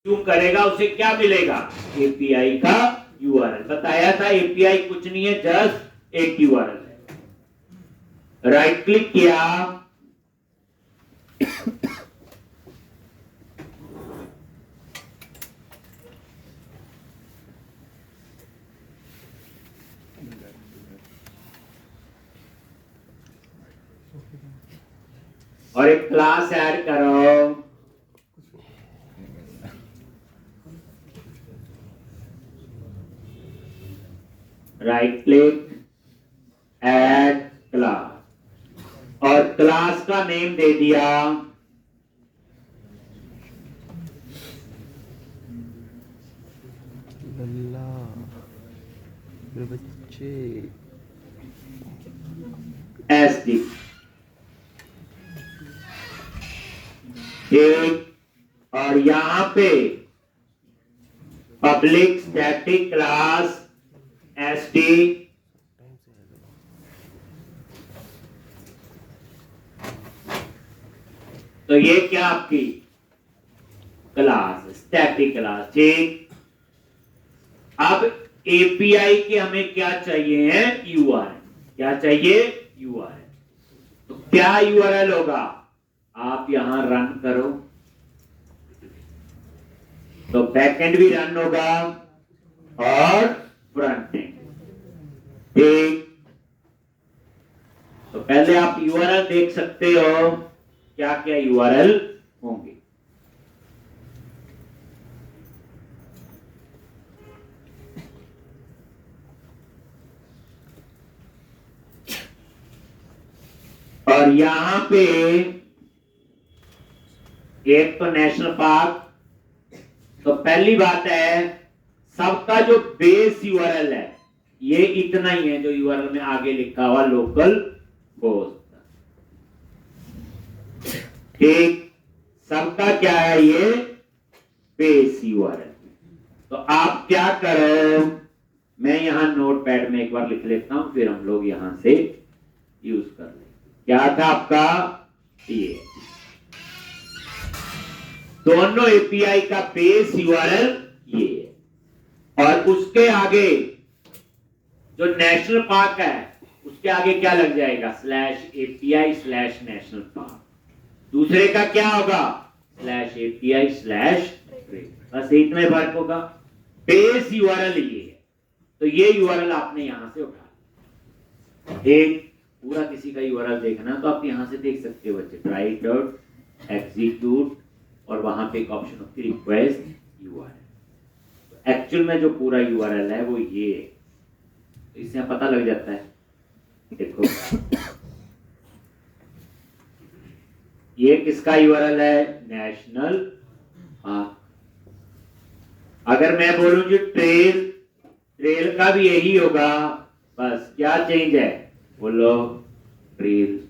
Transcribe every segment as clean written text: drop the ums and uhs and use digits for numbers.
Consume करेगा उसे क्या मिलेगा? एपीआई का यूआरएल। बताया था एपीआई कुछ नहीं है, जस्ट एक यूआरएल है। राइट क्लिक किया, और एक क्लास ऐड करो। राइट क्लिक, ऐड क्लास, और क्लास का नेम दे दिया लल्ला मेरे बच्चे। एसडी। ठीक, और यहां पे पब्लिक स्टैटिक क्लास एसडी। तो ये क्या आपकी क्लास, स्टैटिक क्लास। ठीक, अब एपीआई के हमें क्या चाहिए है? यूआरएल। क्या चाहिए? यूआरएल। तो क्या यूआरएल होगा? आप यहां रन करो तो बैकएंड भी रन होगा और फ्रंट एंड। ठीक, तो पहले आप यूआरएल देख सकते हो, क्या क्या यूआरएल होंगे। और यहां पे एक तो नेशनल पार्क। तो पहली बात है, सबका जो बेस यूआरएल है ये इतना ही है जो यूआरएल में आगे लिखा हुआ लोकल होस्ट। ठीक, सबका क्या है? ये बेस यूआरएल। तो आप क्या करो, मैं यहां नोटपैड में एक बार लिख लेता हूं, फिर हम लोग यहां से यूज कर लेंगे। क्या था आपका? ये दोनों एपीआई का बेस यूआरएल ये है, और उसके आगे जो नेशनल पार्क है उसके आगे क्या लग जाएगा? /API/नेशनल पार्क। दूसरे का क्या होगा? /API/ट्रेड। बस इतना ही फर्क होगा। बेस यूआरएल ये है, तो ये यूआरएल आपने यहां से उठा। एक पूरा किसी का यूआरएल देखना तो आप यहां से देख सकते हो बच्चे, ट्राई डॉट एग्जीक्यूट, और वहां पे एक ऑप्शन होती है रिक्वेस्ट यूआरएल। एक्चुअल में जो पूरा यूआरएल है वो ये है, तो इससे पता लग जाता है। देखो ये किसका यूआरएल है? National park. अगर मैं बोलूं जी ट्रेल, ट्रेल का भी यही होगा, बस क्या चेंज है? बोलो, ट्रेल।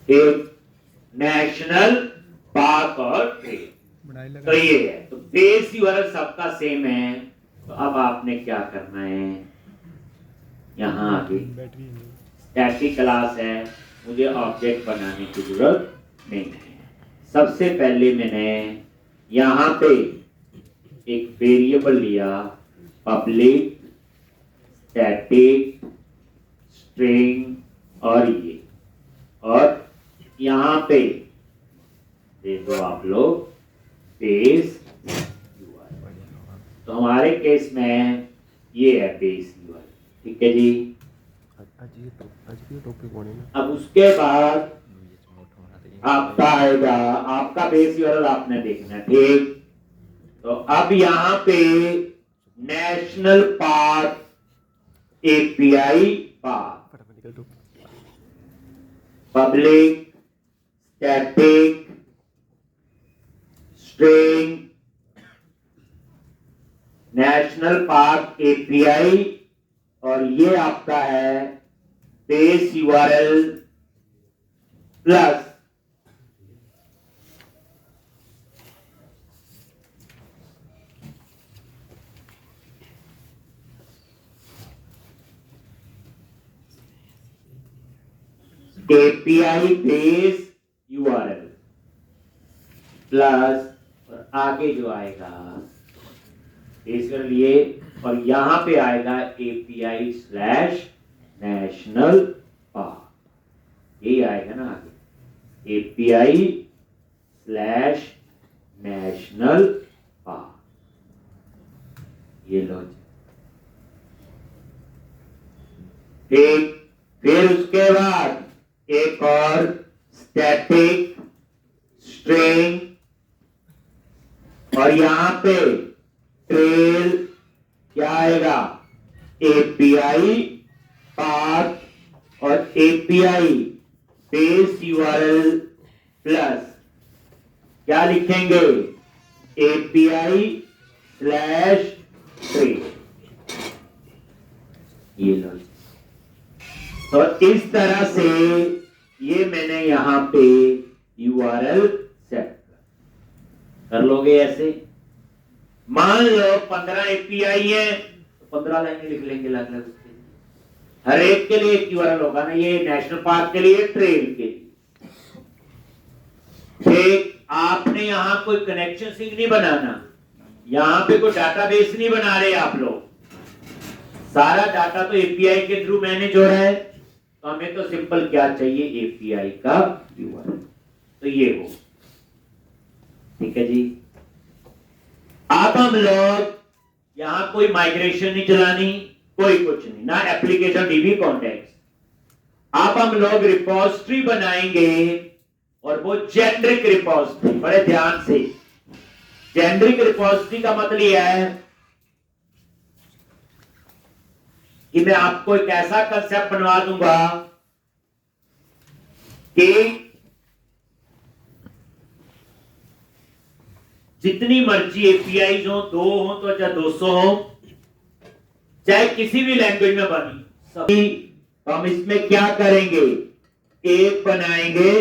एक नेशनल पार्क और ट्रेल, तो ये है। तो बेस यूआरएल सबका सेम है। तो अब आपने क्या करना है, यहां आगे स्टैटिक क्लास है, मुझे ऑब्जेक्ट बनाने की जरूरत नहीं है। सबसे पहले मैंने यहां पे एक वेरिएबल लिया, पब्लिक स्टैटिक स्ट्रिंग, और ये, और यहां पे दे दो आप लोग बेस यूआरएल। तो हमारे केस में ये है बेस यूआरएल। ठीक है जी। अब उसके बाद आपका आएगा, आपका बेस यूआरएल आपने देखना है। ठीक, तो अब यहां पे national park API park, public static string national park API, और ये आपका है base URL plus API base URL plus, और आगे जो आएगा बेस कर लिए, और यहां पे आएगा एपीआई स्लैश नेशनल पार्क, यही आएगा ना आगे, एपीआई स्लैश नेशनल पार्क, ये लो। ठीक, फिर उसके बाद एक और स्टैटिक स्ट्रिंग, और यहां पे ट्रेल क्या आएगा, एपीआई पाथ और एपीआई बेस यूआरएल प्लस, क्या लिखेंगे, एपीआई स्लैश ट्रेल, ये लो। तो इस तरह से ये मैंने यहां पे यूआरएल सेट कर लोगे ऐसे। मान लो 15 एपीआई है तो 15 लाइनें लिख लेंगे अलग अलग उसके लिए, हर एक के लिए एक यूआरएल होगा ना, ये नेशनल पार्क के लिए, ट्रेल के लिए। ठीक, आपने यहां कोई कनेक्शन सिंक नहीं बनाना, यहां पे कोई डाटाबेस नहीं बना रहे आप लोग, सारा डाटा तो एपीआई के थ्रू मैनेज हो रहा है, तो हमें तो सिंपल क्या चाहिए, एपीआई का यूआरएल, तो ये हो। ठीक है जी। अब हम लोग यहां कोई माइग्रेशन नहीं चलानी, कोई कुछ नहीं, ना एप्लीकेशन डीबी कॉन्टेक्स्ट। अब हम लोग रिपोजिटरी बनाएंगे, और वो जेनरिक रिपोजिटरी, बड़े ध्यान से, जेनरिक रिपोजिटरी का मतलब यह है कि मैं आपको एक ऐसा कंसेप्ट बनवा दूंगा कि जितनी मर्जी एपीआई हो, 2 हो तो चाहे 200 हो, चाहे किसी भी लैंग्वेज में बनी, सभी हम इसमें क्या करेंगे, एक बनाएंगे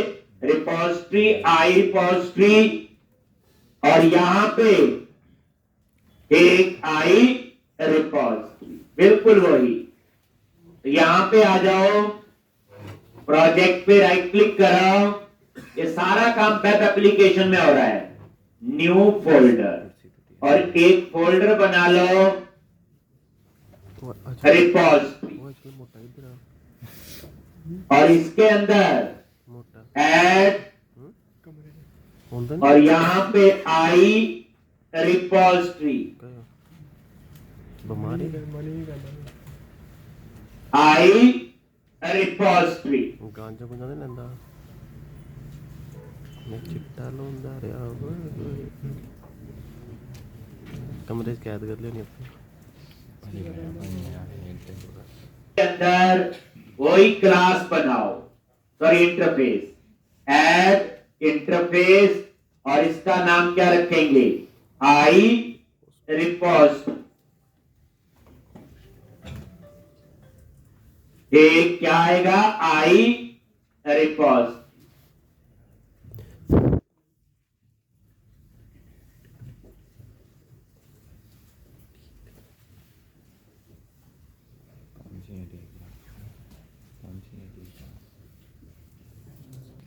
रिपोजिटरी, आई रिपोजिटरी, और यहां पे एक आई रिपोजिटरी, बिल्कुल वही। तो यहां पे आ जाओ, प्रोजेक्ट पे राइट क्लिक कराओ, ये सारा काम वेब एप्लीकेशन में हो रहा है, न्यू फोल्डर, और एक फोल्डर बना लो रिपोजिटरी, और इसके अंदर ऐड, और यहां पे आई रिपोजिटरी, आई रिपोजिटरी, गांजा गुंजा नहीं लेंदा, मैं चिट्टा लोंदा रहा कमरे कैद कर लिया नहीं के अंदर वही क्लास बनाओ, सॉरी इंटरफेस, ऐड इंटरफेस, और इसका नाम क्या रखेंगे, आई रिपोजिटरी। एक क्या आएगा, आई रिपोजिटरी,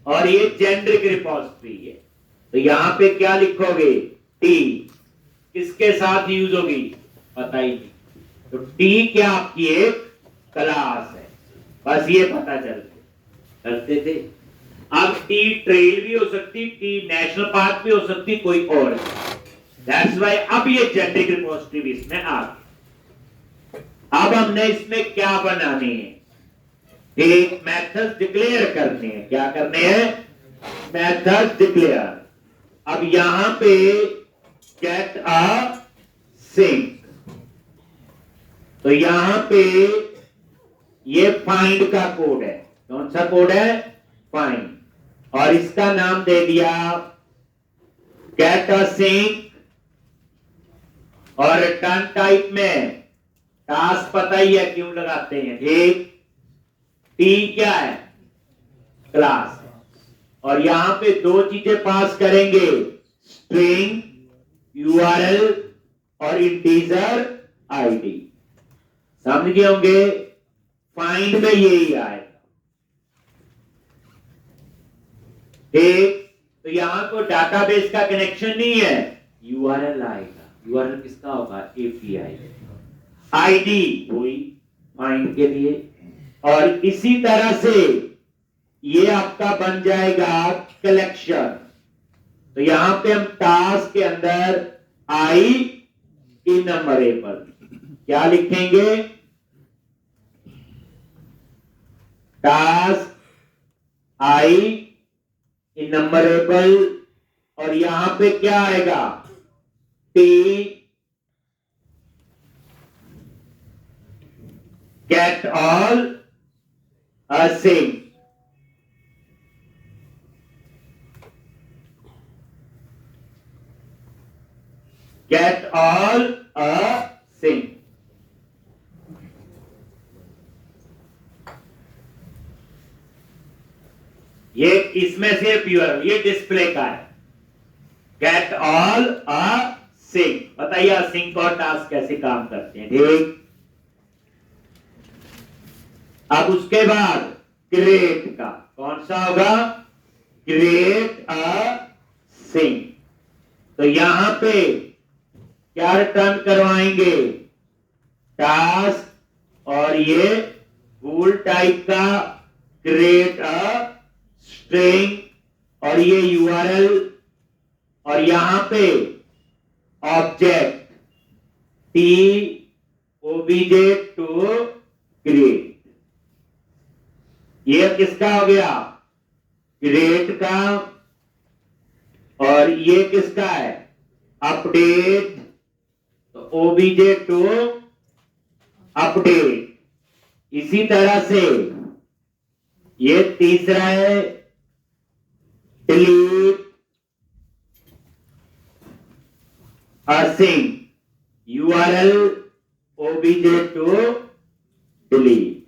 और ये जेनरिक रिपोजिटरी है। तो यहां पे क्या लिखोगे, टी, किसके साथ यूज होगी पता ही नहीं, तो टी क्या आपकी एक क्लास है, बस ये पता चलते करते थे। अब टी ट्रेल भी हो सकती, टी नेशनल पार्क भी हो सकती, कोई और, दैट्स व्हाई अब ये जेनरिक रिपोजिटरी भी इसमें आ गई। अब हमने इसमें क्या बनाने हैं, एक मेथड डिक्लेयर करने हैं, क्या करने हैं, मेथड डिक्लेयर। अब यहां पे गेट अ सिंक, तो यहां पे ये फाइंड का कोड है, कौन सा कोड है, फाइंड, और इसका नाम दे दिया गेट अ सिंक और रिटर्न टाइप में टास्क पता ही है क्यों लगाते हैं, ठीक। टी क्या है, क्लास, और यहां पे दो चीजें पास करेंगे, स्ट्रिंग यूआरएल और इंटीजर आईडी। समझ गए होंगे, फाइंड में यही आएगा, ठीक। तो यहां को डाटाबेस का कनेक्शन नहीं है, यूआरएल आएगा। यूआरएल किसका होगा, एपीआई। आईडी वही फाइंड के लिए, और इसी तरह से ये आपका बन जाएगा कलेक्शन। तो यहां पे हम टास्क के अंदर आई इनमरेबल क्या लिखेंगे, टास्क आई इनमरेबल, और यहां पे क्या आएगा, T get all sync. Get all sync. ये इसमें से प्योर, ये डिस्प्ले का है, गेट ऑल सिंक। बताइए सिंक और टास्क कैसे काम करते हैं, ठीक। अब उसके बाद क्रिएट का कौन सा होगा, क्रिएट अ सिंक। तो यहां पे क्या रिटर्न करवाएंगे, टास्क, और ये बूल टाइप का क्रिएट अ स्ट्रिंग, और ये यूआरएल, और यहां पे object T OBJ to create. ये किसका हो गया, क्रिएट का, और ये किसका है, अपडेट। तो ओबीजे टू अपडेट। इसी तरह से ये तीसरा है, delete sync, URL OBJ to delete.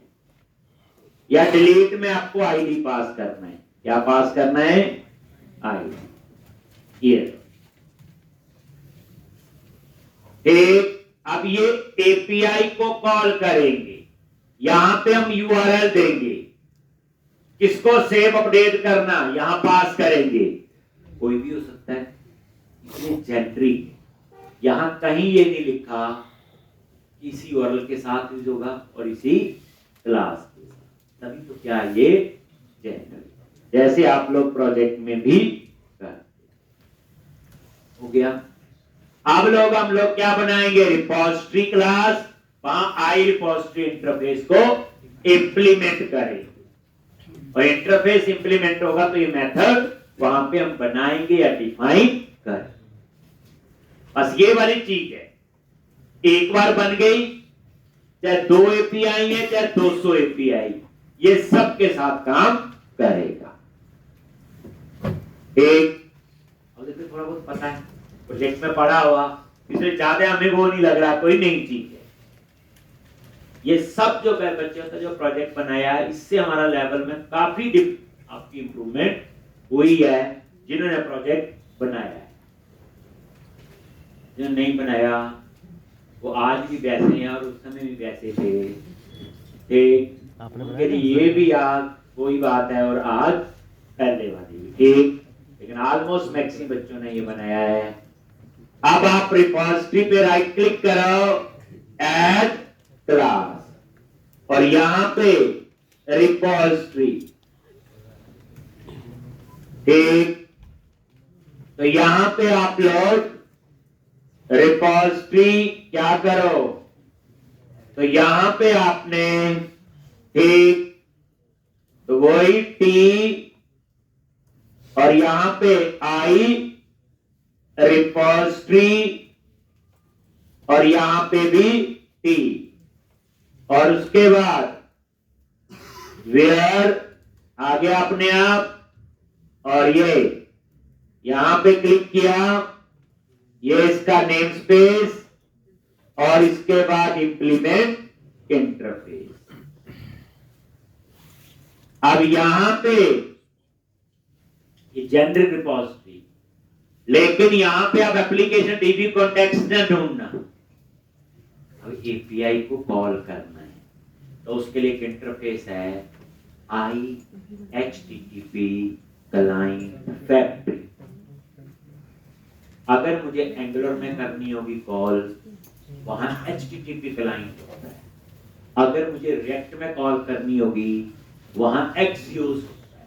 या डिलीट में आपको आईडी पास करना है, क्या पास करना है, आईडी। ये ठीक। अब ये एपीआई को कॉल करेंगे, यहां पे हम यूआरएल देंगे, किसको सेव अपडेट करना, यहां पास करेंगे, कोई भी हो सकता है, इसलिए जेनरिक। यहां कहीं ये नहीं लिखा इसी यूआरएल के साथ यूज होगा और इसी क्लास के साथ, तभी तो क्या ये जेनरिक, जैसे आप लोग प्रोजेक्ट में भी करते। हो गया। अब हम लोग क्या बनाएंगे, रिपोजिटरी क्लास, वहां आई रिपोजिटरी इंटरफेस को इंप्लीमेंट करेंगे, और इंटरफेस इंप्लीमेंट होगा तो ये मेथड वहां पे हम बनाएंगे या डिफाइन करें। बस ये वाली चीज है, एक बार बन गई, चाहे 2 एपीआई है चाहे 200 एपीआई, ये सब के साथ काम करेगा, ठीक। अब देखिए थोड़ा बहुत पता है, प्रोजेक्ट में पढ़ा हुआ, इसलिए ज्यादा हमें वो नहीं लग रहा, कोई नई चीज है। ये सब जो बच्चों का जो प्रोजेक्ट बनाया है, इससे हमारा लेवल में काफी आपकी इंप्रूवमेंट हुई है, जिन्होंने प्रोजेक्ट बनाया है। जो नहीं बनाया वो आज भी वैसे हैं और उस समय भी वैसे थे, ठीक। उनके लिए ये भी आज कोई बात है और आज पहले वाली भी, ठीक। लेकिन ऑलमोस्ट मैक्सिमम बच्चों ने ये बनाया है। अब आप रिपोजिटरी पे राइट क्लिक करो, ऐड क्लास, और यहां पे रिपोजिटरी, ठीक। तो यहां पे आप लोग रिपोजिटरी क्या करो, तो यहां पे आपने, ठीक, तो वही टी, और यहां पे आई रिपोजिटरी, और यहां पे भी टी, और उसके बाद वेयर आ गया अपने आप, और यहां पे क्लिक किया, ये इसका नेम स्पेस और इसके बाद इंप्लीमेंट इंटरफेस। अब यहां पे ये जेनरिक रिपोजिटरी, लेकिन यहां पे अब एप्लीकेशन डीबी कॉन्टेक्स्ट न ढूंढना, अब एपीआई को कॉल करना है। तो उसके लिए एक इंटरफेस है IHTTP क्लाइंट फैक्ट्री। अगर मुझे एंगुलर में करनी होगी कॉल, वहां HTTP क्लाइंट होता है। अगर मुझे रिएक्ट में कॉल करनी होगी, वहां X यूज होता है,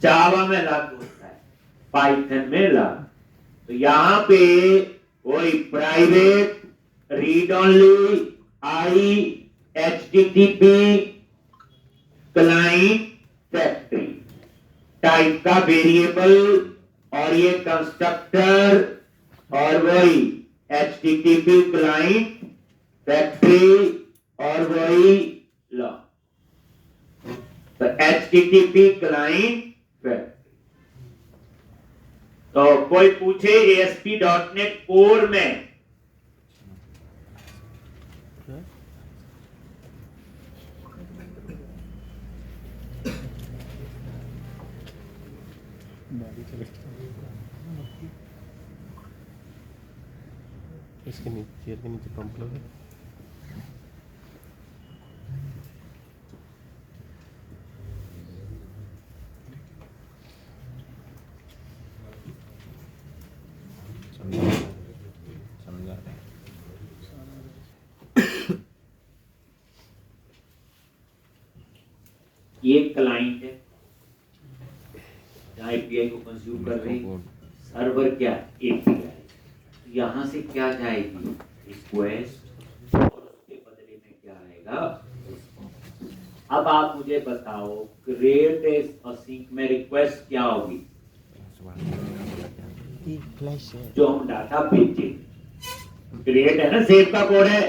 जावा में लागू होता है, पाइथन में लागू। तो यहां पे वही private read only IHTTP client factory type का वेरिएबल, और ये कंस्ट्रक्टर, और वही HTTP क्लाइंट फैक्ट्री, और वही लॉ। तो HTTP क्लाइंट फैक्ट्री। तो कोई पूछे ASP.NET कोर में इसके नीचे, चेयर के नीचे पंप लगे। समझा रहे। ये क्लाइंट है जहां एपीआई को कंज्यूम कर रहे हैं। सर्वर क्या? एपीआई। यहां से क्या जाएगी? रिक्वेस्ट, और उसके बदले में क्या आएगा? अब आप मुझे बताओ, क्रिएट असिंक में रिक्वेस्ट क्या होगी? जो हम डाटा भेजेंगे, क्रिएट है ना, सेव का कोड है,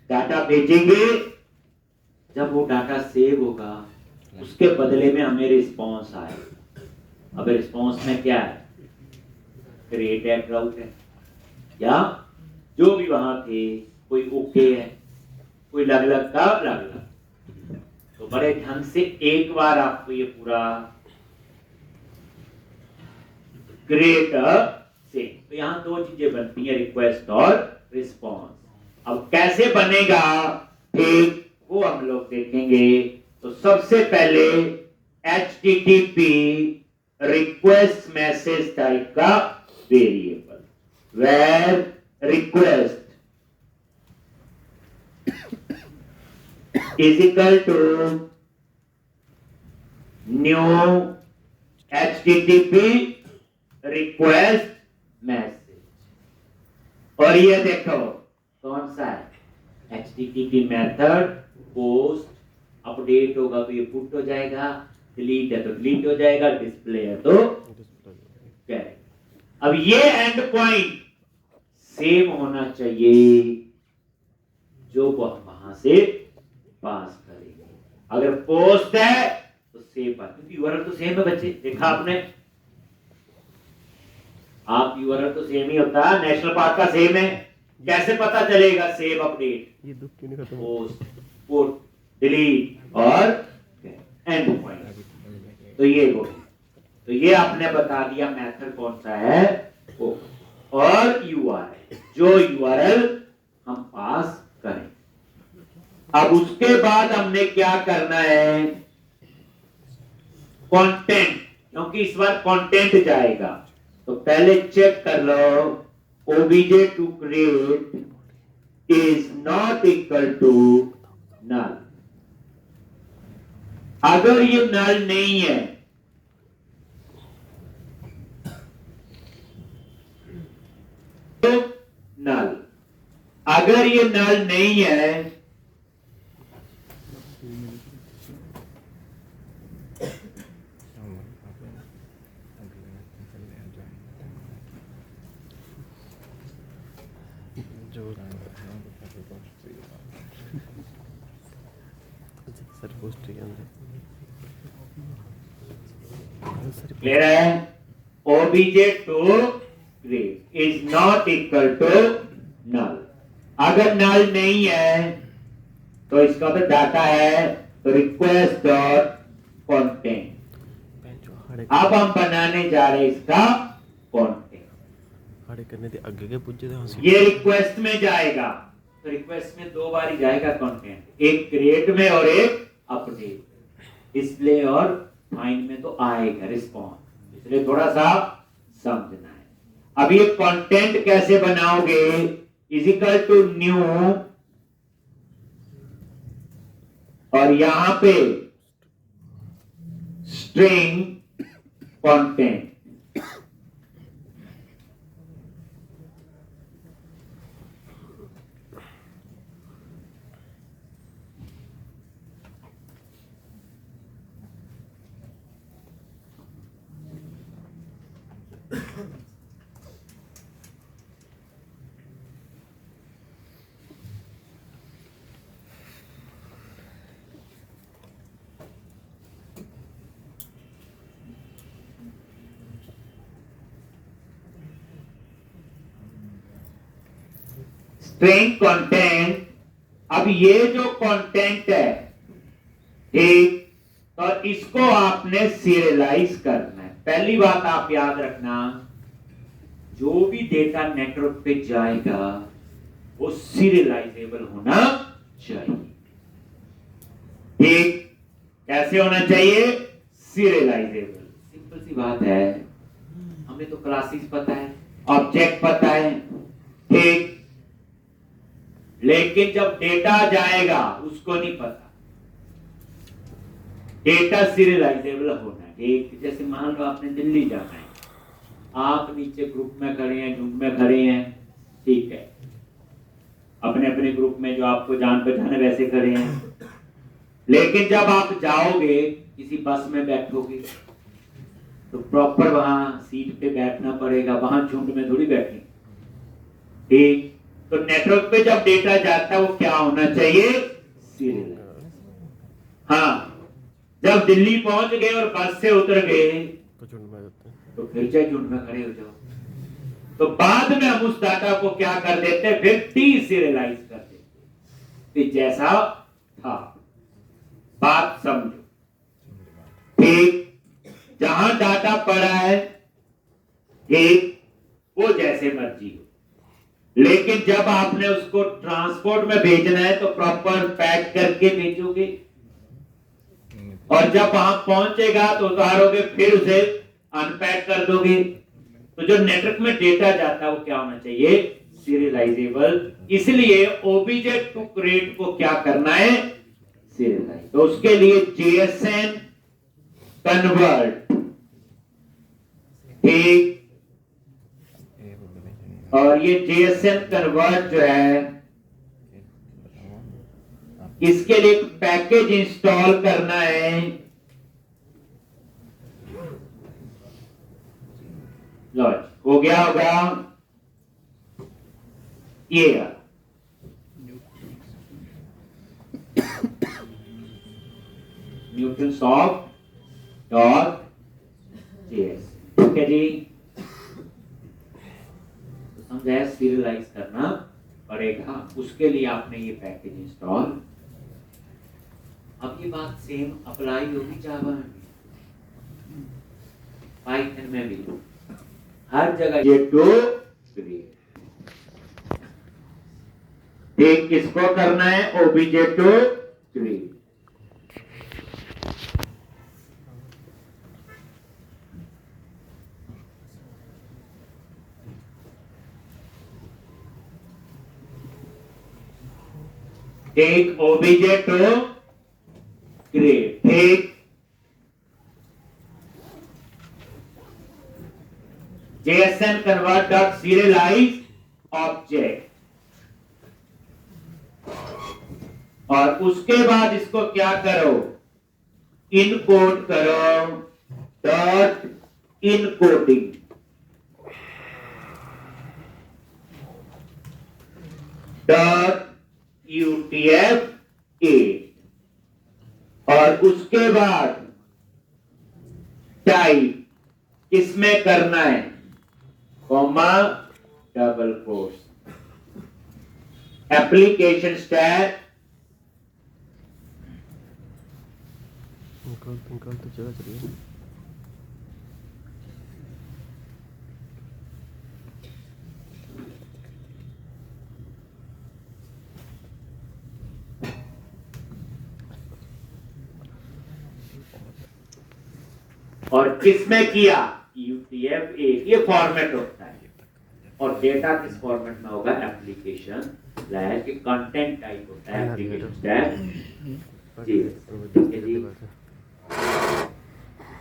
डाटा भेजेंगे। जब वो डाटा सेव होगा, उसके बदले में हमें रिस्पॉन्स आए। अब रिस्पॉन्स में क्या है? क्रिएट एट राउट है, या जो भी वहां थे, कोई ओके है, कोई अलग अलग का अलग अलग। तो बड़े ढंग से एक बार आपको ये पूरा क्रिएट से, तो यहां दो चीजें बनती हैं, रिक्वेस्ट और रिस्पॉन्स। अब कैसे बनेगा ठीक, वो हम लोग देखेंगे। तो सबसे पहले HTTP रिक्वेस्ट मैसेज टाइप का variable, var request is equal to new HTTP request message. और ये देखो कौन सा है? HTTP मेथड पोस्ट, अपडेट होगा तो ये पुट हो जाएगा, डिलीट है तो डिलीट हो जाएगा, डिस्प्ले है तो कैरी। अब ये एंड पॉइंट सेम होना चाहिए जो वहां से पास करेंगे। अगर पोस्ट है तो सेम बात, क्योंकि यूआरएल तो सेम है बच्चे, देखा आपने, आप यूआरएल तो सेम ही होता है, नेशनल पाथ का सेम है। कैसे पता चलेगा? सेव अपडेट, ये दुख क्यों नहीं खत्म? पोस्ट, पुट, डिलीट और एंड पॉइंट। तो ये वो, तो ये आपने बता दिया मेथड कौन सा है वो, और यूआरएल, जो यूआरएल हम पास करें। अब उसके बाद हमने क्या करना है? कंटेंट, क्योंकि इस बार कंटेंट जाएगा, तो पहले चेक कर लो, obj to create is not equal to null। अगर ये नल नहीं है तो नल, अगर ये नल नहीं है सर पोस्ट के अंदर क्लियर है? obj to create is not equal to null। अगर नल नहीं है तो इसका तो डाटा है, तो रिक्वेस्ट डॉट कंटेंट। अब हम बनाने जा रहे हैं इसका कंटेंट। हाड़े करने दे आगे के पूछे थे ये रिक्वेस्ट में जाएगा, तो रिक्वेस्ट में दो बार ही जाएगा कंटेंट, एक क्रिएट में और एक अपडेट। डिस्प्ले और फाइंड में तो आएगा रिस्पॉन्स, इसलिए थोड़ा सा समझना है। अब ये कंटेंट कैसे बनाओगे, इजिकल टू न्यू और यहां पे स्ट्रिंग कंटेंट। String content. अब ये जो कंटेंट है, ठीक, तो इसको आपने सीरियलाइज करना है। पहली बात आप याद रखना, जो भी डेटा नेटवर्क पे जाएगा वो सीरियलाइजेबल होना चाहिए। ठीक, कैसे होना चाहिए, सीरियलाइजेबल। सिंपल सी बात है, हमें तो क्लासेस पता है, ऑब्जेक्ट पता है, ठीक, लेकिन जब डेटा जाएगा उसको नहीं पता। डेटा सीरियलाइजेबल होना है। ठीक, जैसे मान लो आपने दिल्ली जाना है, आप नीचे ग्रुप में खड़े हैं, झुंड में खड़े हैं, ठीक है, अपने अपने ग्रुप में जो आपको जान पहचान है वैसे खड़े हैं, लेकिन जब आप जाओगे किसी बस में बैठोगे तो प्रॉपर वहां सीट पे बैठना पड़ेगा, वहां झुंड में थोड़ी बैठेंगे। ठीक, तो नेटवर्क पे जब डेटा जाता है वो क्या होना चाहिए, सीरियल। हाँ, जब दिल्ली पहुंच गए और बस से उतर गए तो फिर चाहे झुंड में खड़े हो जाओ, तो बाद में हम उस डाटा को क्या कर देते हैं, फिर टी सीरियलाइज कर देते हैं, जैसा था। बात समझो, ठीक, जहां डाटा पड़ा है, ठीक, वो जैसे मर्जी हो, लेकिन जब आपने उसको ट्रांसपोर्ट में भेजना है तो प्रॉपर पैक करके भेजोगे, और जब वहां पहुंचेगा तो उतारोगे, फिर उसे अनपैक कर दोगे। तो जो नेटवर्क में डेटा जाता है वो क्या होना चाहिए, सीरियलाइजेबल। इसलिए ओबीजे टू क्रिएट को क्या करना है, सीरियलाइज। तो उसके लिए जेएसएन कन्वर्ट, ठीक, और ये जेएसएन कन्वर्ट जो है, इसके लिए एक पैकेज इंस्टॉल करना है। लो, हो गया होगा ये न्यूटन सॉफ्ट डॉट जेएस। ठीक है जी, तो समझाया, सीरियलाइज करना पड़ेगा, उसके लिए आपने ये पैकेज इंस्टॉल। अब ये बात सेम अप्लाई होगी जावा में, पाइथन में भी, हर जगह ये टू क्रिएट। एक किसको करना है, ओबीजे टू क्रिएट। एक ओबीजे टू क्रिएट, ठीक, JSON convert dot serialize object, और उसके बाद इसको क्या करो, इनकोड करो, डॉट इनकोडिंग, डॉट UTF-8, और उसके बाद टाइप इसमें करना है डबल कोट्स, एप्लीकेशन स्टैक निकाल तो जगह चलिए। और किसमें किया, UTF-8 ये फॉर्मेट होता है। और डेटा किस फॉर्मेट में होगा, एप्लीकेशन स्लैश के कंटेंट टाइप होता है एप्लीकेशन स्लैश जी। ठीक है जी।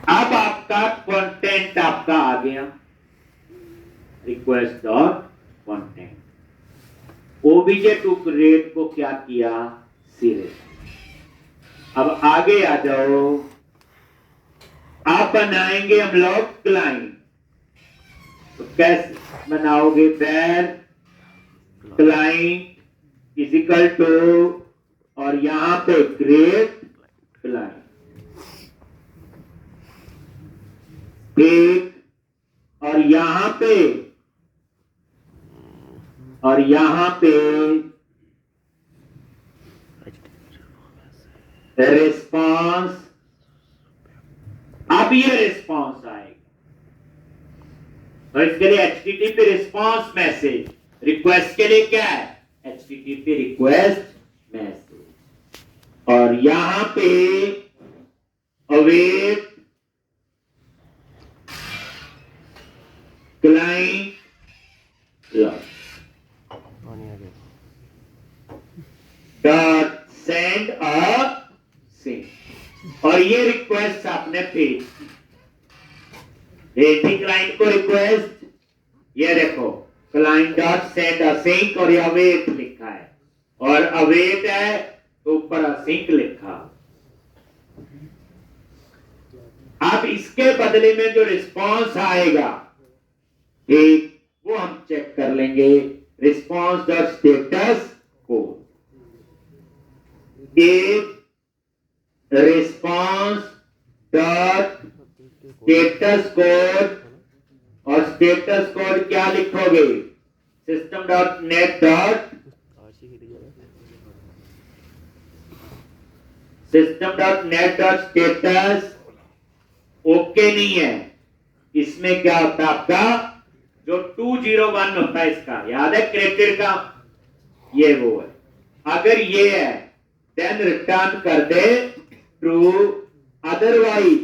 अब आपका कंटेंट आपका आ गया, request dot content. OBJ to create को क्या किया, सिरे। अब आगे आ जाओ, आप बनाएंगे हम लोग क्लाइंट। तो कैसे बनाओगे, var client is equal to, और यहां पे क्रिएट क्लाइंट, ठीक। और यहां पे रिस्पांस। अब ये रिस्पांस आएगा, तो इसके लिए HTTP रिस्पांस मैसेज, रिक्वेस्ट के लिए क्या है, HTTP रिक्वेस्ट मैसेज। और यहां पे await client dot send a sync. और ये रिक्वेस्ट आपने भेज दी क्लाइंट को रिक्वेस्ट, ये देखो client dot send a sync, और ये अवेट लिखा है, और अवेट है तो ऊपर असिंक लिखा। अब इसके बदले में जो रिस्पांस आएगा, एक वो हम चेक कर लेंगे, रिस्पांस डॉट स्टेटस कोड। एक रिस्पांस डॉट स्टेटस कोड, और स्टेटस कोड क्या लिखोगे, system dot net dot status. Okay नहीं है, इसमें क्या होता है आपका, जो 201 होता है इसका, याद है क्रिएटेड का, ये वो है। अगर ये है देन रिटर्न कर दे ट्रू, अदरवाइज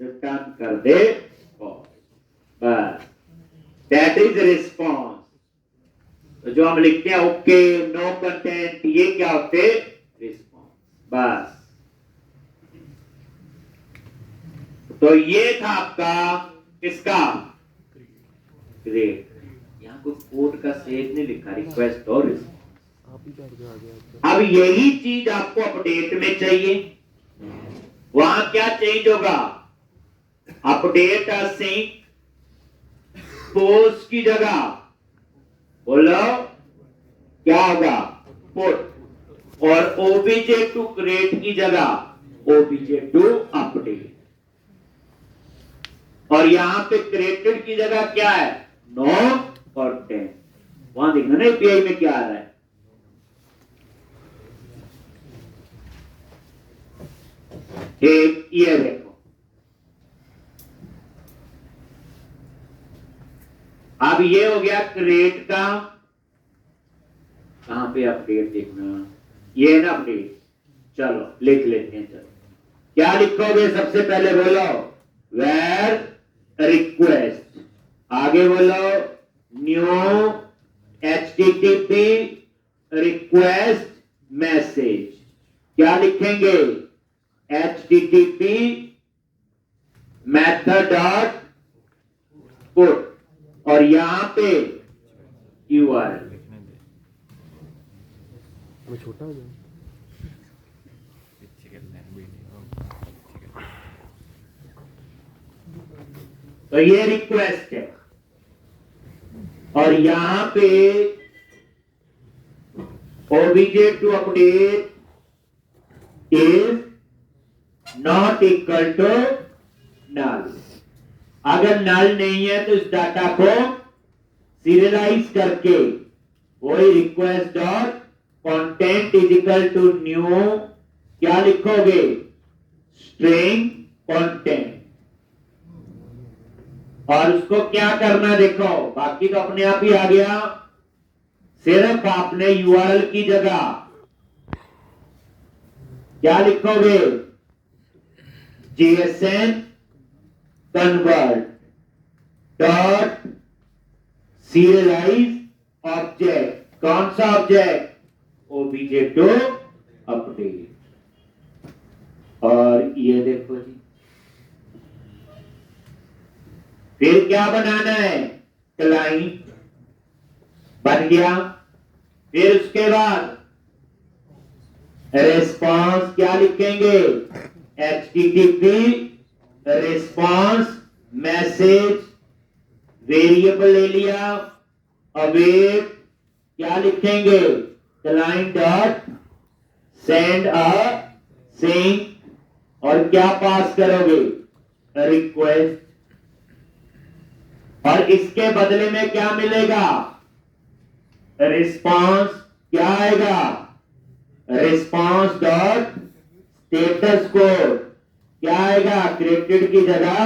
रिटर्न कर दे फॉल्स, बस दैट इज रिस्पॉन्स। तो जो हम लिखते हैं ओके नो कंटेंट, ये क्या होते, रिस्पॉन्स, बस। तो ये था आपका इसका ग्रेड। यहाँ कोई कोड का सेज नहीं लिखा, रिक्वेस्ट और रिस्पॉन्स। अब यही चीज आपको अपडेट में चाहिए, वहां क्या चेंज होगा, अपडेट असिंक पोस्ट की जगह बोलो क्या होगा, पुट, और ओबीजे टू क्रिएट की जगह ओबीजे टू अपडेट। और यहां पे क्रिएटेड की जगह क्या है, नो कंटेंट। वहां देखना ना एपीआई में क्या आ रहा है, एक ये देखो। अब ये हो गया क्रिएट का, कहां पे अपडेट देखना, ये ना अपडेट। चलो लिख लेते हैं, चलो क्या लिखोगे, सबसे पहले बोलो वेर रिक्वेस्ट, आगे बोलो न्यू HTTP रिक्वेस्ट मैसेज। क्या लिखेंगे, HTTP मेथड डॉट पुट, और यहां पे URL। छोटा हो जाए, तो ये रिक्वेस्ट है, और यहां पे OBJ to update is not equal to null. अगर नल नहीं है तो इस डाटा को सीरियलाइज करके वही request dot content is equal to new क्या लिखोगे, स्ट्रिंग कंटेंट, और उसको क्या करना देखो, बाकी तो अपने आप ही आ गया, सिर्फ आपने यूआरएल की जगह क्या लिखोगे, JSON convert dot serialised object, कौन सा ऑब्जेक्ट, obj2 अपडेट, और ये देखो जी, फिर क्या बनाना है, क्लाइंट बन गया, फिर उसके बाद रिस्पांस क्या लिखेंगे, HTTP रिस्पांस मैसेज, वेरिएबल ले लिया, अवेट क्या लिखेंगे, client dot send a sync, और क्या पास करोगे, रिक्वेस्ट, और इसके बदले में क्या मिलेगा, रिस्पांस क्या आएगा, रिस्पांस डॉट स्टेटस कोड क्या आएगा, क्रिएटेड की जगह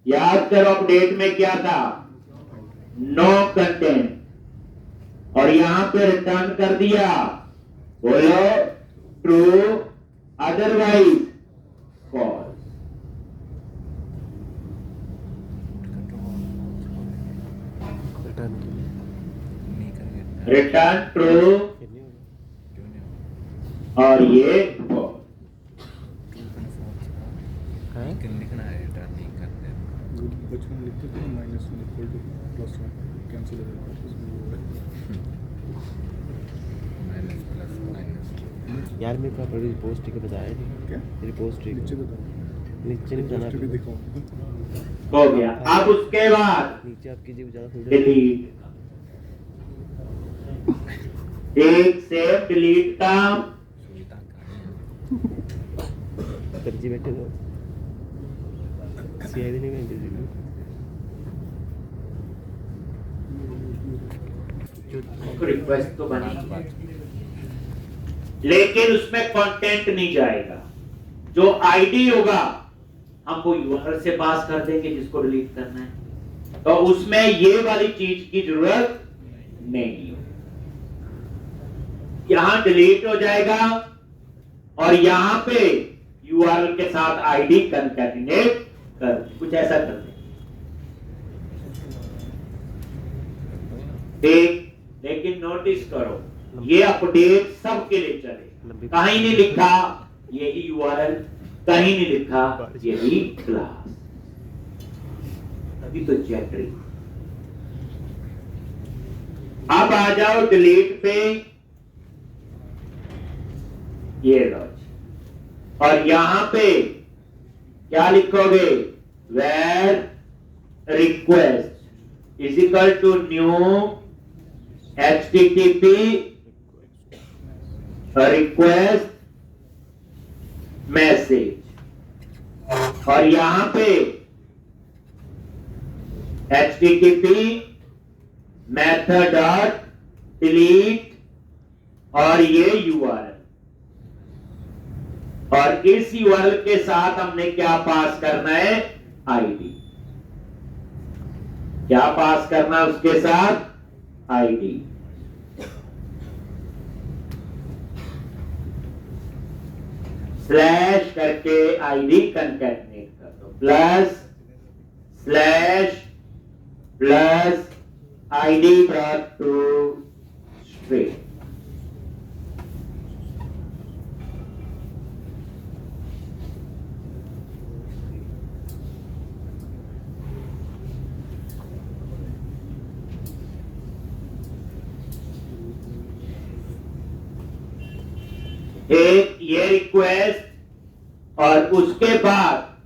याद करो अपडेट में क्या था, नो कंटेंट, और यहां पे रिटर्न कर दिया, बोलो true otherwise false, return true और ये false। लिखना है, रिटर्न नहीं करते, बचपन में लिखते थे -1 इक्वल टू +1 कैंसिल हो जाता है। Minus plus minus. यार मेरे पास बड़ी पोस्ट के बताया नहीं, क्या रिपोस्ट नीचे बताओ, नीचे नहीं जाना, पोस्ट भी दिखाओ। हो गया, अब उसके बाद नीचे आपकी जीव ज्यादा थोड़ी डिलीट, एक से डिलीट का सुविधा कहानी करजी बैठे तो सीआईडी नहीं भेज दी जो रिक्वेस्ट तो बनी, लेकिन उसमें कंटेंट नहीं जाएगा, जो आईडी होगा हम वो यूआरएल से पास कर देंगे जिसको डिलीट करना है, तो उसमें ये वाली चीज की जरूरत नहीं है, यहां डिलीट हो जाएगा, और यहां पे यूआरएल के साथ आईडी कंकैटिनेट कर, कुछ ऐसा कर दे, ठीक, लेकिन नोटिस करो ये अपडेट सबके लिए चले, कहीं नहीं लिखा यही यूआरएल, कहीं नहीं लिखा यही क्लास, अभी तो चैटरी। अब आ जाओ डिलीट पे, ये लो, और यहां पे क्या लिखोगे, where request is equal to new HTTP request message, और यहां पे HTTP method dot delete, और ये URL, और इस यूआरएल के साथ हमने क्या पास करना है, आईडी, क्या पास करना है उसके साथ, आईडी, स्लैश करके आईडी कंकैटिनेट कर दो, plus slash plus ID dot to string, एक ये रिक्वेस्ट, और उसके बाद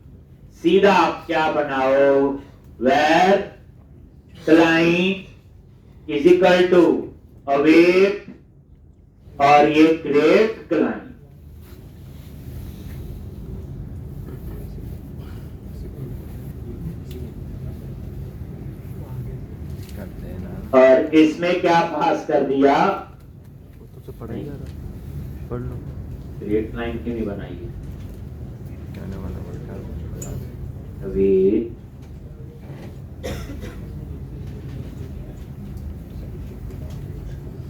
सीधा आप क्या बनाओ, var client is equal to await, और ये क्रिएट क्लाइंट, करते हैं ना। और इसमें क्या पास कर दिया, वो तो से पढ़ा ही जा रहा, पढ़ लो। रेट लाइन क्यों नहीं बनाई है? कहने वाला बड़ा अभी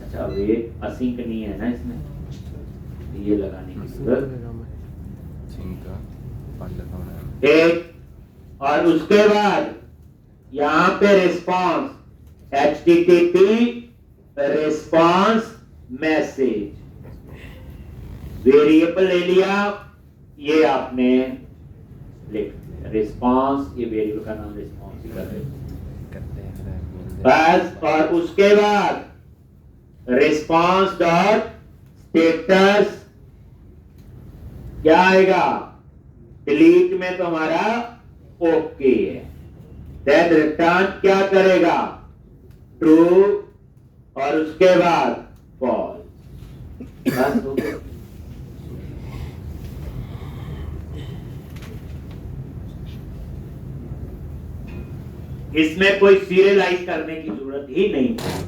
अच्छा वेट असिंक नहीं है ना इसमें, ये लगाने की जरूरत सिंह का पंड का होना एक। और उसके बाद यहाँ पे response HTTP response message variable ले लिया, ये आपने लिख दिया रिस्पांस, ये वेरिएबल का नाम रिस्पांस ही कर रहे करते हैं फिर बस। और उसके बाद रिस्पांस डॉट स्टेटस क्या आएगा, डिलीट में तो हमारा ओके है, देन रिटर्न क्या करेगा, ट्रू, और उसके बाद फॉल्स। बस हो गया। इसमें कोई सीरियलाइज करने की जरूरत ही नहीं है।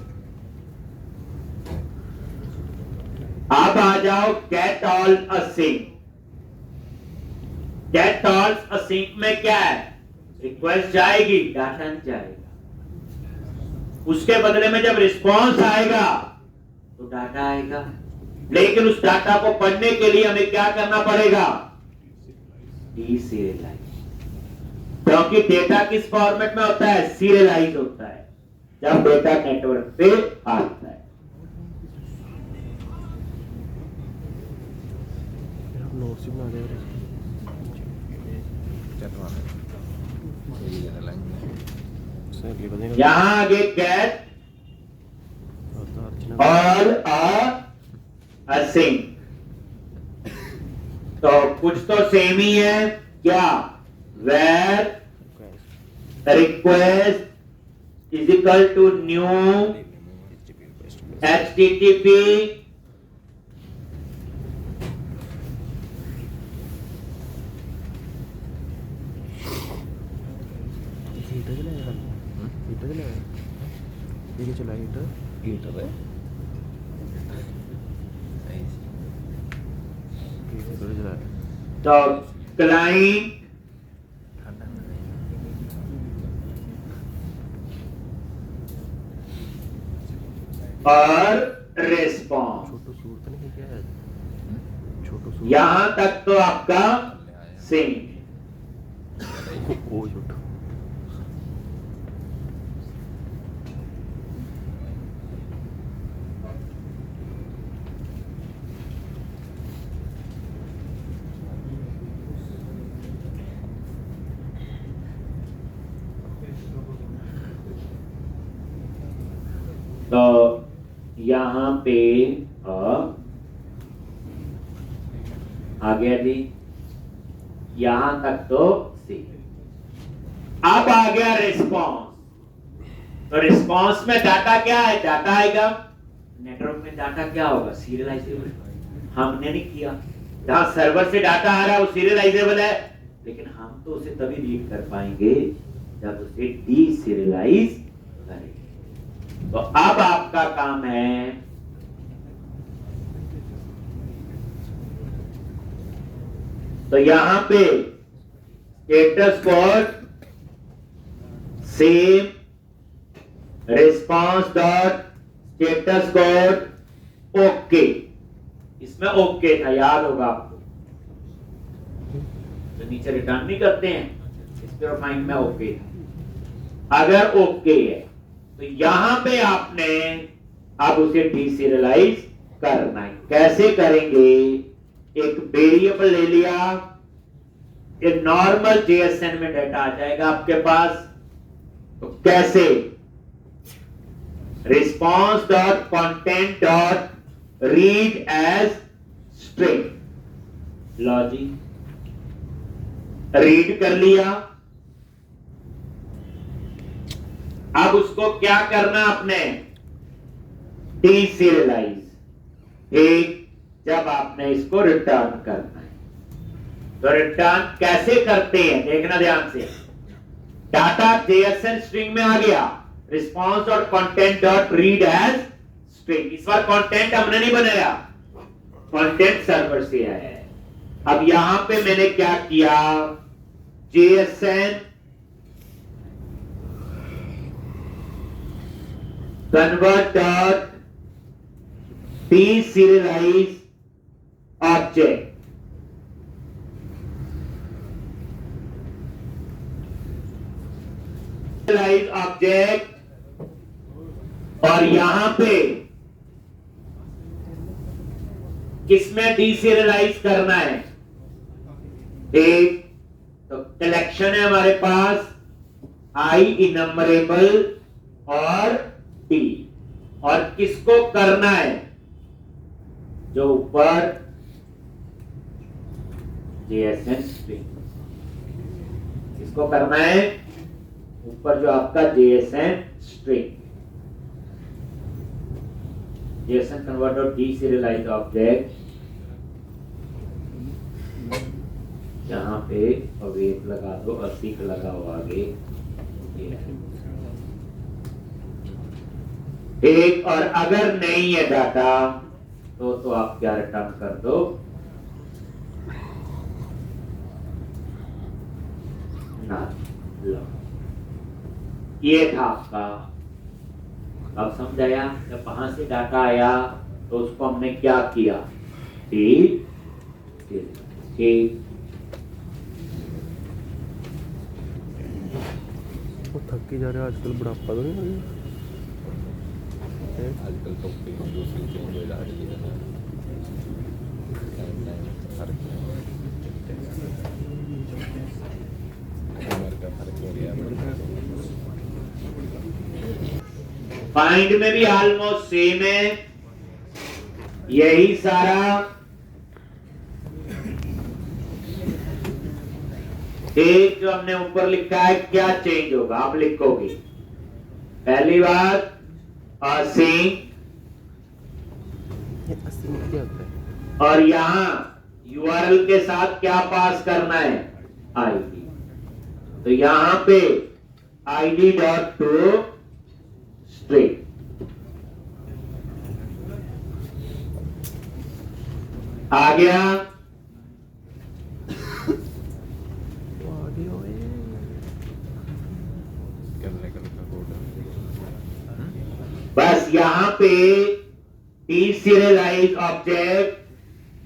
अब आ जाओ get all async. Get all async में क्या है, रिक्वेस्ट जाएगी, डाटा नहीं जाएगा। उसके बदले में जब रिस्पांस आएगा तो डाटा आएगा, लेकिन उस डाटा को पढ़ने के लिए हमें क्या करना पड़ेगा, डीसीरियलाइज। क्योंकि डेटा किस फॉर्मेट में होता है, सीरियलाइज होता है जब डेटा नेटवर्क पे आता है। नोट्स बना दे रहे चटवाने कोई जगह लाएंगे सर, ये बताएगा यहां आगे गेट तो अर्चना और असिंक, तो कुछ तो सेम ही है क्या, var request is equal to new HTTP heater चलाएगा, हीटर चलाएगा, ये क्या चला हीटर, हीटर है हीटर चला है। तो क्लाइंट ठंडा और रिस्पॉन्स, छोटू सूर तो नहीं क्या है, छोटू सूर यहां तक तो आपका सेम है। ओ छोटू तो यहां पे आ गया जी, यहां तक तो सी। अब आ गया रिस्पांस। तो रिस्पांस में डाटा क्या है, डाटा आएगा, नेटवर्क में डाटा क्या होगा, सीरियलाइजेबल। हमने नहीं किया, जहां सर्वर से डाटा आ रहा है वो सीरियलाइजेबल है, लेकिन हम तो उसे तभी रीड कर पाएंगे जब उसे डीसीरियलाइज करेंगे। तो अब आपका काम है तो यहां पे status code same response dot status code okay, इसमें ओके था, याद होगा आपको, तो नीचे रिटर्न नहीं करते हैं, इस पे फाइंड में ओके था। अगर ओके है तो यहां पे आपने अब उसे डीसीरियलाइज करना है। कैसे करेंगे, एक वेरिएबल ले लिया, एक नॉर्मल JSN में डाटा आ जाएगा आपके पास। तो कैसे, response dot content dot read as string, logic read कर लिया। अब उसको क्या करना आपने, डीसीरियलाइज, ठीक, जब आपने इसको रिटर्न करना है। तो रिटर्न कैसे करते हैं देखना ध्यान से, डाटा JSN स्ट्रिंग में आ गया, response dot content dot read as string. इस बार कंटेंट हमने नहीं बनाया, कंटेंट सर्वर से आया है। अब यहां पे मैंने क्या किया, JSN convert dot deserialize object, serialize object, और यहां पे किसमें डीसीरियलाइज करना है, एक तो कलेक्शन है हमारे पास आई इनमरेबल और टी, और किसको करना है, जो ऊपर JSN स्ट्रिंग, किसको करना है, ऊपर जो आपका JSN string, JSN convert dot deserialize object, यहाँ पे अवेट लगा दो, असिक लगाओ आगे, एक, और अगर नहीं है डाटा तो आप क्या रिटर्न कर दो, ना लो। ये था आपका। अब समझ आया, जब वहां से डाटा आया तो उसको हमने क्या किया, ठीक ठीक। थक के जा रहे हो आजकल, बुढ़ापा तो नहीं लग रहा? आजकल तो दूसरी चेंज हो जा रही है ना, फर्क उम्र का फर्क हो गया। फाइंड में भी ऑलमोस्ट सेम है, यही सारा। एक जो हमने ऊपर लिखा है, क्या चेंज होगा आप लिखोगे, पहली बात असिंक, क्या होता है? और यहां URL के साथ क्या पास करना है, ID। तो यहां पे ID डॉट टू स्ट्रिंग, आ गया। बस यहां पे डीसीरियलाइज ऑब्जेक्ट,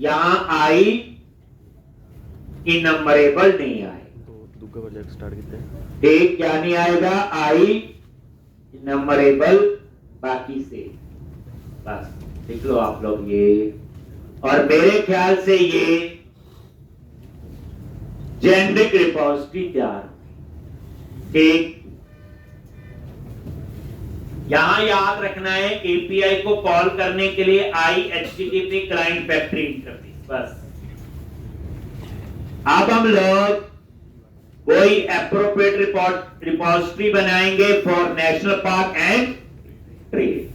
यहां आई इनमरेबल नहीं आए, दूसरा प्रोजेक्ट स्टार्ट करते हैं। ठीक, क्या नहीं आएगा, आई इनमरेबल बाकी से, बस लिख लो आप लोग ये। और मेरे ख्याल से ये जेनेरिक रिपोजिटरी तैयार, ठीक। यहां याद रखना है, API को कॉल करने के लिए HTTP क्लाइंट फैक्ट्री इंटरफेस, बस। अब हम लोग कोई एप्रोप्रिएट रिपोजिटरी बनाएंगे for national park and trail.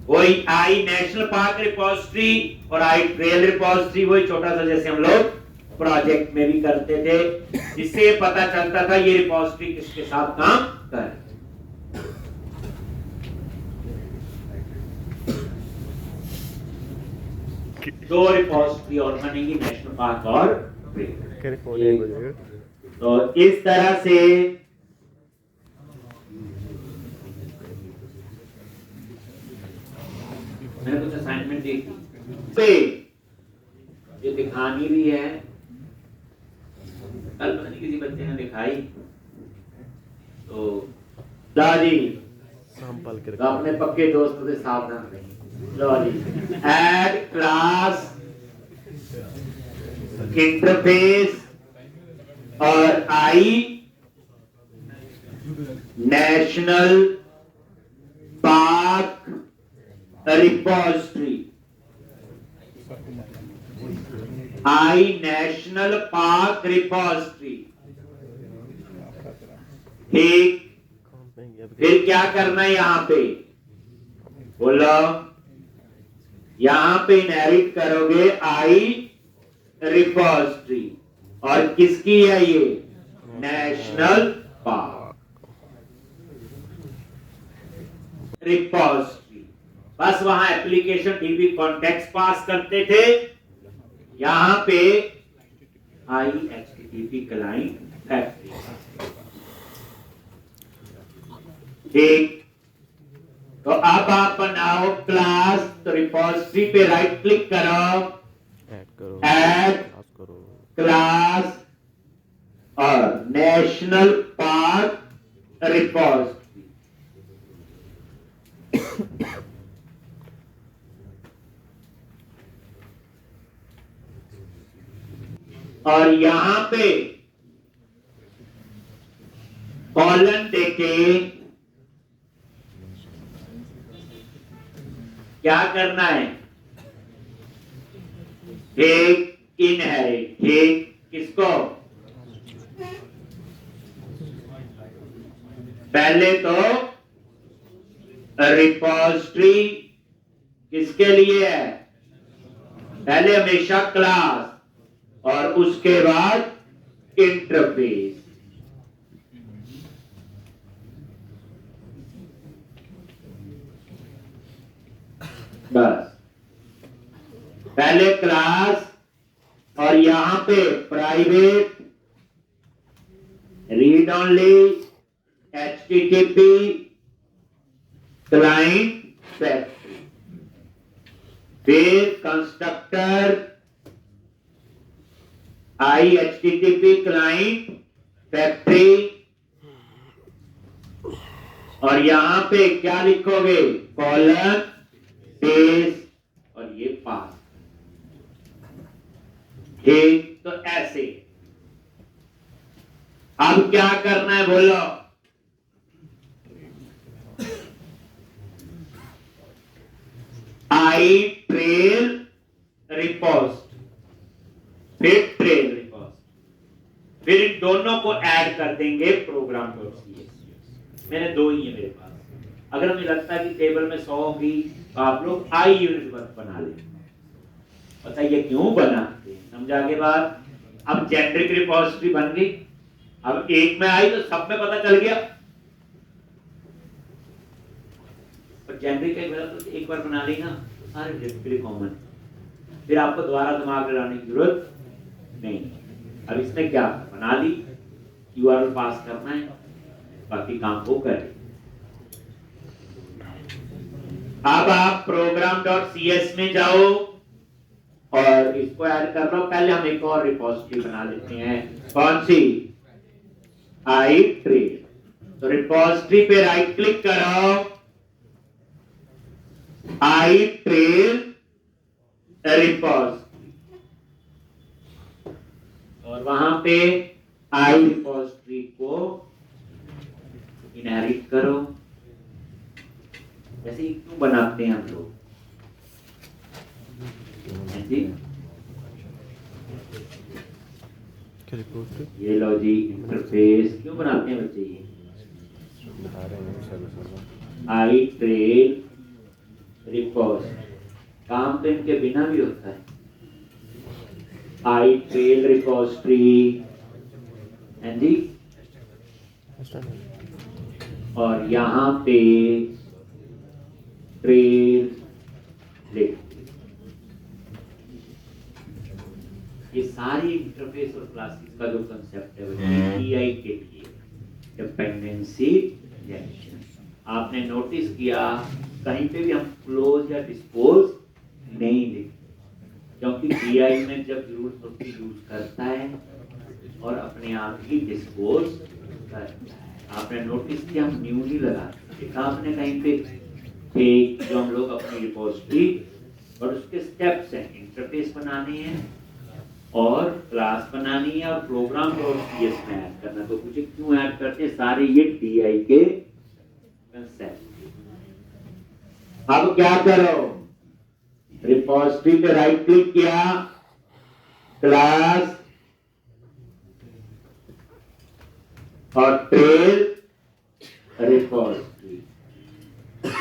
वही आई नेशनल पार्क रिपोजिटरी और आई ट्रेल रिपोजिटरी, वही छोटा सा जैसे हम लोग प्रोजेक्ट में भी करते थे, जिससे पता चलता था ये रिपोजिटरी किसके साथ काम कर रही है। दो रिपोजिटरी और बनेगी, नेशनल पार्क और ट्रेल। तो इस तरह से मैंने कुछ असाइनमेंट देखी, ये दिखानी भी है, कल पता नहीं किसी बच्चे ने दिखाई, तो दादी तो अपने पक्के दोस्तों से सावधान रहिए। लो जी, ऐड क्लास इंटरफेस और आई नेशनल पार्क रिपोजिटरी, आई नेशनल पार्क रिपोजिटरी, ठीक। फिर क्या करना है, यहां पे बोलो, यहां पे इनहेरिट करोगे आई रिपोजिटरी, और किसकी है ये, नेशनल पार्क। रिपोजिटरी। बस वहां एप्लीकेशन डीबी कॉन्टेक्स्ट पास करते थे, यहां पे IHTTP क्लाइंट फैक्ट्री। ठीक, तो अब आप बनाओ क्लास, तो रिपोजिटरी पे राइट क्लिक करो, ऐड करो, ऐड पास करो, क्लास और नेशनल पार्क रिपोजिटरी। और यहां पे कॉलन देके क्या करना है, ठीक इनहेरिट, ठीक किसको, पहले तो रिपोजिटरी किसके लिए है, पहले हमेशा क्लास और उसके बाद इंटरफेस। बस पहले क्लास और यहां पे private read only HTTP client factory, फिर कंस्ट्रक्टर IHTTP क्लाइंट फैक्ट्री, और यहां पे क्या लिखोगे, कॉलन बेस और ये पास। ठीक, तो ऐसे अब क्या करना है बोलो, आई ट्रेल रिपोस्ट, फिर ट्रेल रिपोस्ट, फिर इन दोनों को ऐड कर देंगे program.csv। मैंने दो ही है मेरे पास, अगर मुझे लगता है कि टेबल में 100 होगी तो आप लोग आई यूनिट वर्क बना लें। बताइए क्यों बनाते हैं, समझा के बाद। अब जेनरिक रिपोजिटरी बन गई, अब एक में आई तो सब में पता चल गया। और जेनरिक एक बार बना ली ना, सारे डिरेक्टरी कॉमन, फिर आपको दोबारा दिमाग लगाने की जरूरत नहीं। अब इसने क्या बना ली, URL पास करना है, बाकी काम वो करें। अब आप program.cs में जाओ और इसको ऐड कर लो। पहले हम एक और रिपोजिटरी बना लेते हैं, कौन सी, आई ट्रेल। तो रिपोजिटरी पे राइट क्लिक करो, आई ट्रेल रिपोजिटरी, और वहां पे आई रिपोजिटरी को इनहेरिट करो। जैसे क्यों बनाते हैं हम लोग, ये लो जी इंटरफेस क्यों बनाते हैं बच्चे, ये बता रहे हैं सर्वर। आई ट्रेल रिपोजिटरी, काम तो इनके बिना भी होता है। आई ट्रेल रिपोजिटरी है जी, और यहां पे ट्रेल लिख, ये सारी इंटरफेस और क्लासेस का जो कंसेप्ट है वो DI के लिए डिपेंडेंसी इंजेक्शन। आपने नोटिस किया कहीं पे भी हम क्लोज या डिस्पोज नहीं लिखते, क्योंकि DI में जब जरूरत होती यूज करता है और अपने आप ही डिस्पोज करता है। आपने नोटिस किया हम न्यू नहीं लगाते, देखा आपने कहीं पे, ठीक, जो हम लोग अपनी रिपोजिटरी और उसके स्टेप्स हैं, इंटरफेस बनाने हैं और क्लास बनानी है और program.cs में ऐड करना। तो मुझे क्यों ऐड करते हैं, सारे ये DI के कंसेप्ट। अब क्या करो, रिपोजिटरी पे राइट क्लिक किया, क्लास और ट्रेल रिपोजिटरी,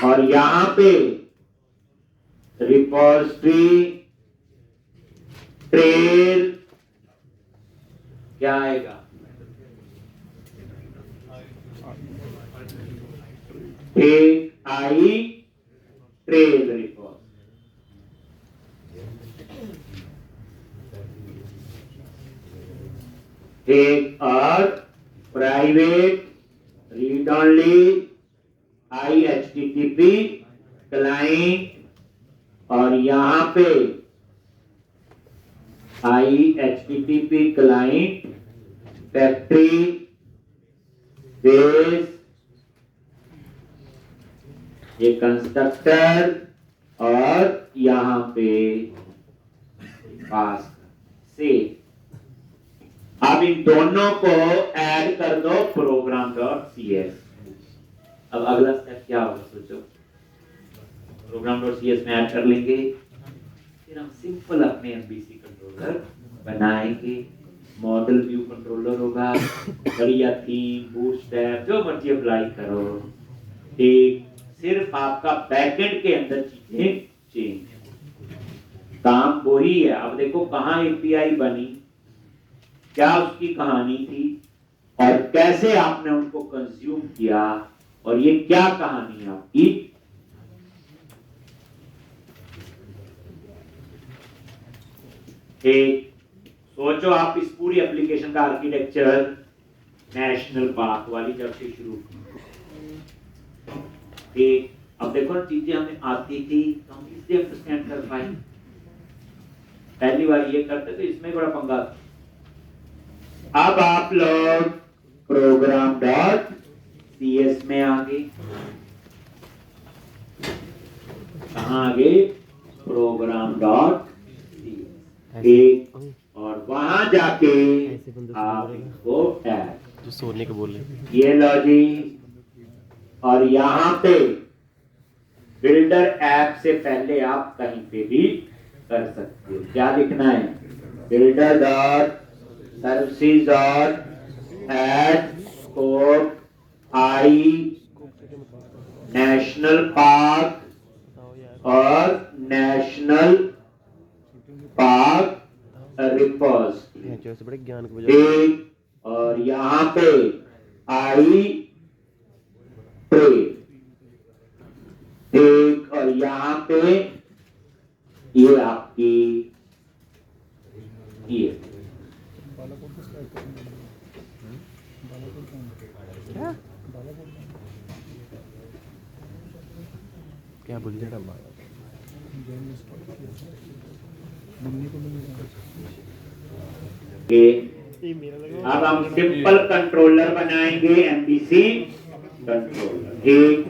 और यहां पे रिपोजिटरी ट्रेल क्या आएगा, ठीक, आई ट्रेल रिपोर्ट, ठीक, और private read only I HTTP client, और यहां पे आई HTTP क्लाइंट फैक्ट्री बेस, ये कंस्ट्रक्टर, और यहां पे पास से। अब इन दोनों को ऐड कर दो program.cs। अब अगला स्टेप क्या होगा सोचो। program.cs में ऐड कर लेंगे, फिर हम सिंपल अपने MVC कंट्रोलर बनाएंगे। मॉडल व्यू कंट्रोलर होगा, बढ़िया थीम, बूटस्ट्रैप, जो मर्जी अप्लाई करो, ठीक। सिर्फ आपका बैकएंड के अंदर चीजें चेंज, काम वही है। अब देखो कहां API बनी, क्या उसकी कहानी थी, और कैसे आपने उनको कंज्यूम किया, और ये क्या कहानी है आपकी। एक सोचो आप इस पूरी एप्लीकेशन का आर्किटेक्चर नेशनल पार्क वाली जब से शुरू की, अब देखो ना चीजें हमें आती थी तो हम इसे अंडरस्टैंड कर पाए। पहली बार ये करते तो इसमें बड़ा पंगा था। अब आप लोग program.cs में आ गए, कहां आ गए, program.cs, एक, और वहां जाके आप इसको टैग, जो सोने के बोल रहे, ये लो जी, और यहां पे बिल्डर ऐप से पहले आप कहीं पे भी कर सकते हो। क्या लिखना है, बिल्डर डॉट सर्विसेज डॉट एड स्कोप आई नेशनल पार्क और नेशनल पार्क रिपोजिटरी, जो से बड़े ज्ञान को ठीक, और यहाँ पे आई ट्रेड, ठीक, और यहाँ पे ये आपकी ये बालाकोट को स्टार्ट करेंगे। बालाकोट कौन है? क्या बालाकोट कौन है? क्या बोल रहे हैं? जैन में स्टार्ट किया। दिल्ली को मिलेगा। अब हम सिंपल कंट्रोलर बनाएंगे, MVC कंट्रोलर, ठीक।